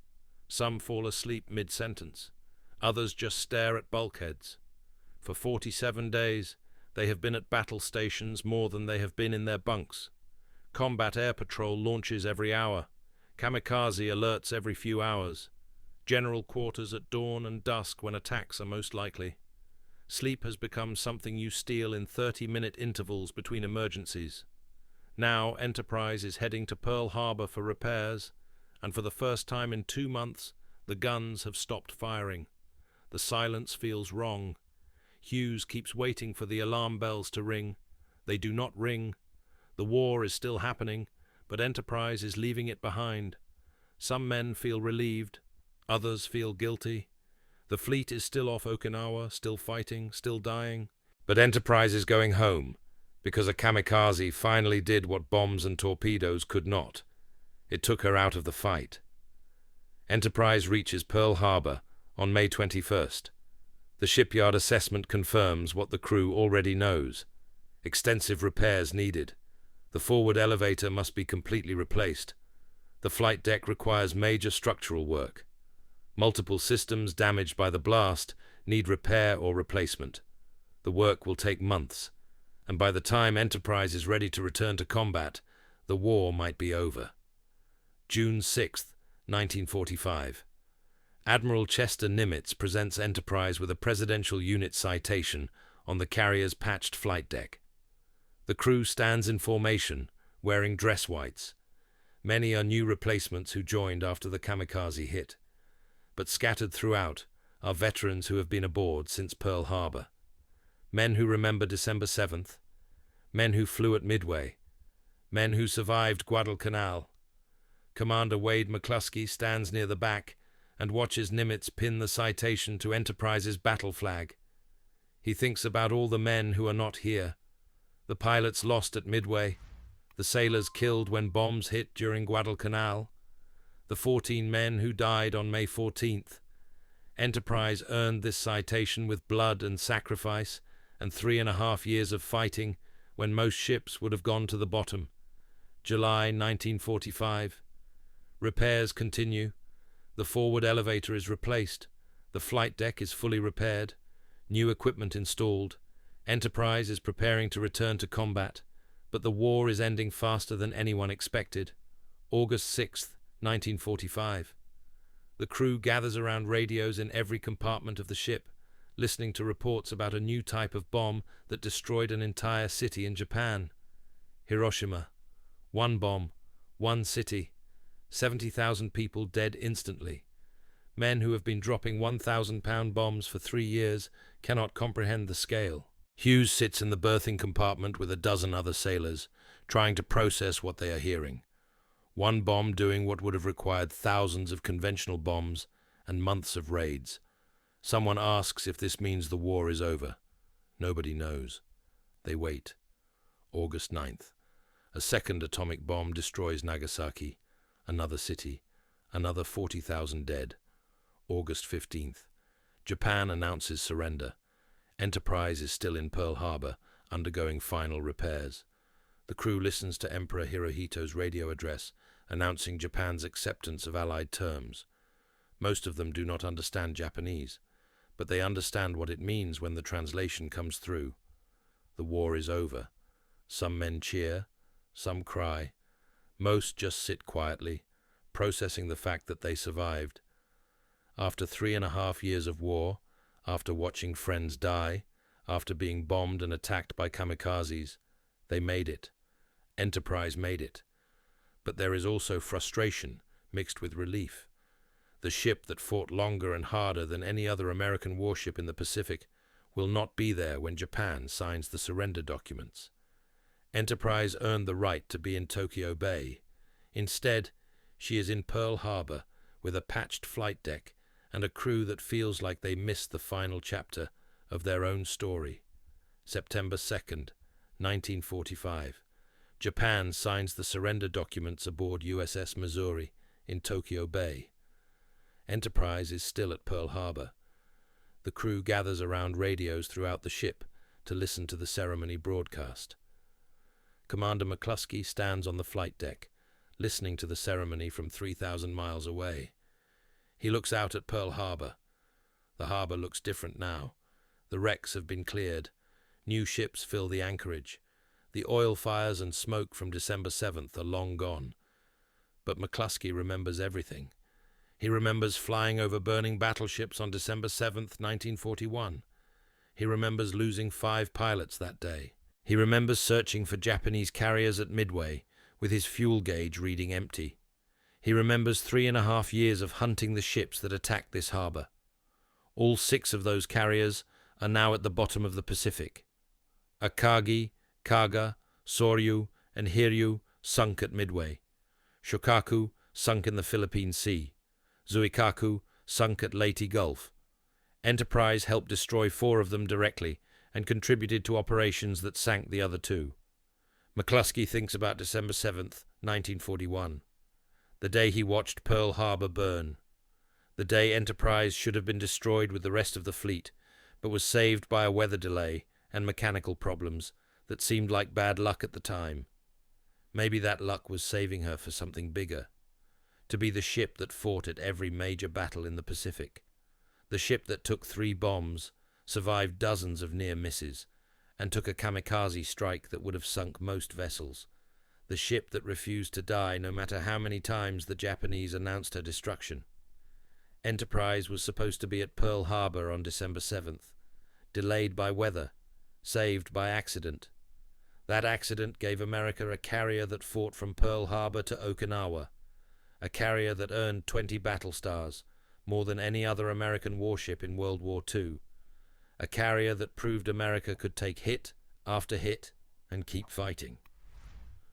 Some fall asleep mid-sentence. Others just stare at bulkheads. For 47 days, they have been at battle stations more than they have been in their bunks. Combat Air Patrol launches every hour. Kamikaze alerts every few hours. General quarters at dawn and dusk when attacks are most likely. Sleep has become something you steal in 30-minute intervals between emergencies. Now Enterprise is heading to Pearl Harbor for repairs, and for the first time in 2 months, the guns have stopped firing. The silence feels wrong. Hughes keeps waiting for the alarm bells to ring. They do not ring. The war is still happening, but Enterprise is leaving it behind. Some men feel relieved. Others feel guilty. The fleet is still off Okinawa, still fighting, still dying. But Enterprise is going home, because a kamikaze finally did what bombs and torpedoes could not. It took her out of the fight. Enterprise reaches Pearl Harbor on May 21st. The shipyard assessment confirms what the crew already knows. Extensive repairs needed. The forward elevator must be completely replaced. The flight deck requires major structural work. Multiple systems damaged by the blast need repair or replacement. The work will take months, and by the time Enterprise is ready to return to combat, the war might be over. June 6, 1945. Admiral Chester Nimitz presents Enterprise with a Presidential Unit citation on the carrier's patched flight deck. The crew stands in formation, wearing dress whites. Many are new replacements who joined after the kamikaze hit. But scattered throughout are veterans who have been aboard since Pearl Harbor. Men who remember December 7th, men who flew at Midway, men who survived Guadalcanal. Commander Wade McCluskey stands near the back and watches Nimitz pin the citation to Enterprise's battle flag. He thinks about all the men who are not here, the pilots lost at Midway, the sailors killed when bombs hit during Guadalcanal, the 14 men who died on May 14th. Enterprise earned this citation with blood and sacrifice and 3.5 years of fighting when most ships would have gone to the bottom. July 1945. Repairs continue. The forward elevator is replaced. The flight deck is fully repaired. New equipment installed. Enterprise is preparing to return to combat, but the war is ending faster than anyone expected. August 6, 1945. The crew gathers around radios in every compartment of the ship, listening to reports about a new type of bomb that destroyed an entire city in Japan. Hiroshima. One bomb, one city, 70,000 people dead instantly. Men who have been dropping 1,000-pound bombs for 3 years cannot comprehend the scale. Hughes sits in the berthing compartment with a dozen other sailors, trying to process what they are hearing. One bomb doing what would have required thousands of conventional bombs and months of raids. Someone asks if this means the war is over. Nobody knows. They wait. August 9th. A second atomic bomb destroys Nagasaki, another city, another 40,000 dead. August 15th. Japan announces surrender. Enterprise is still in Pearl Harbor, undergoing final repairs. The crew listens to Emperor Hirohito's radio address, announcing Japan's acceptance of Allied terms. Most of them do not understand Japanese, but they understand what it means when the translation comes through. The war is over. Some men cheer, some cry. Most just sit quietly, processing the fact that they survived. After 3.5 years of war, after watching friends die, after being bombed and attacked by kamikazes, they made it. Enterprise made it. But there is also frustration mixed with relief. The ship that fought longer and harder than any other American warship in the Pacific will not be there when Japan signs the surrender documents. Enterprise earned the right to be in Tokyo Bay. Instead, she is in Pearl Harbor with a patched flight deck and a crew that feels like they missed the final chapter of their own story. September 2nd, 1945. Japan signs the surrender documents aboard USS Missouri in Tokyo Bay. Enterprise is still at Pearl Harbor. The crew gathers around radios throughout the ship to listen to the ceremony broadcast. Commander McCluskey stands on the flight deck, listening to the ceremony from 3,000 miles away. He looks out at Pearl Harbor. The harbor looks different now. The wrecks have been cleared. New ships fill the anchorage. The oil fires and smoke from December 7th are long gone. But McCluskey remembers everything. He remembers flying over burning battleships on December 7th, 1941. He remembers losing 5 pilots that day. He remembers searching for Japanese carriers at Midway, with his fuel gauge reading empty. He remembers 3.5 years of hunting the ships that attacked this harbor. All 6 of those carriers are now at the bottom of the Pacific. Akagi, Kaga, Soryu, and Hiryu sunk at Midway. Shokaku sunk in the Philippine Sea. Zuikaku sunk at Leyte Gulf. Enterprise helped destroy 4 of them directly and contributed to operations that sank the other 2. McCluskey thinks about December 7th, 1941, the day he watched Pearl Harbor burn, the day Enterprise should have been destroyed with the rest of the fleet, but was saved by a weather delay and mechanical problems that seemed like bad luck at the time. Maybe that luck was saving her for something bigger, to be the ship that fought at every major battle in the Pacific, the ship that took 3 bombs, survived dozens of near misses, and took a kamikaze strike that would have sunk most vessels, the ship that refused to die no matter how many times the Japanese announced her destruction. Enterprise was supposed to be at Pearl Harbor on December 7th, delayed by weather, saved by accident. That accident gave America a carrier that fought from Pearl Harbor to Okinawa, a carrier that earned 20 battle stars, more than any other American warship in World War II, a carrier that proved America could take hit after hit and keep fighting.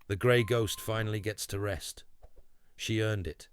The Grey Ghost finally gets to rest. She earned it.